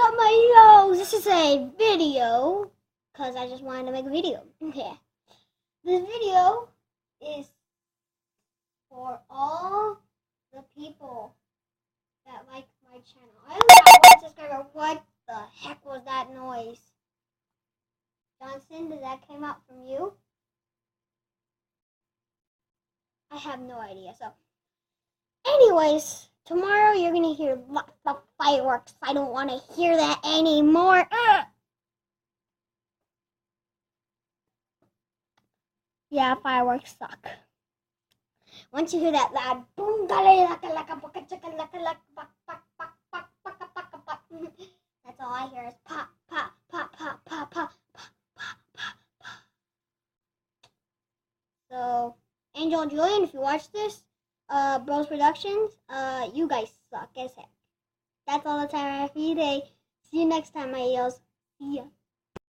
up, my nose? This is a video, because I just wanted to make a video. Okay. This video is for all the people that like my channel. I only got one subscriber. What the heck was that noise? Johnson, did that came out from you? I have no idea. So, anyways, tomorrow you're gonna hear lots of fireworks. I don't want to hear that anymore. Yeah, fireworks suck. Once you hear that loud boom, that's all I hear is pop, pop, pop, pop, pop, pop, pop, pop, pop, pop. So, Angel and Julian, if you watch this, Bros Productions, you guys suck as heck. That's all the time I have for you today. See you next time, my eels. See ya.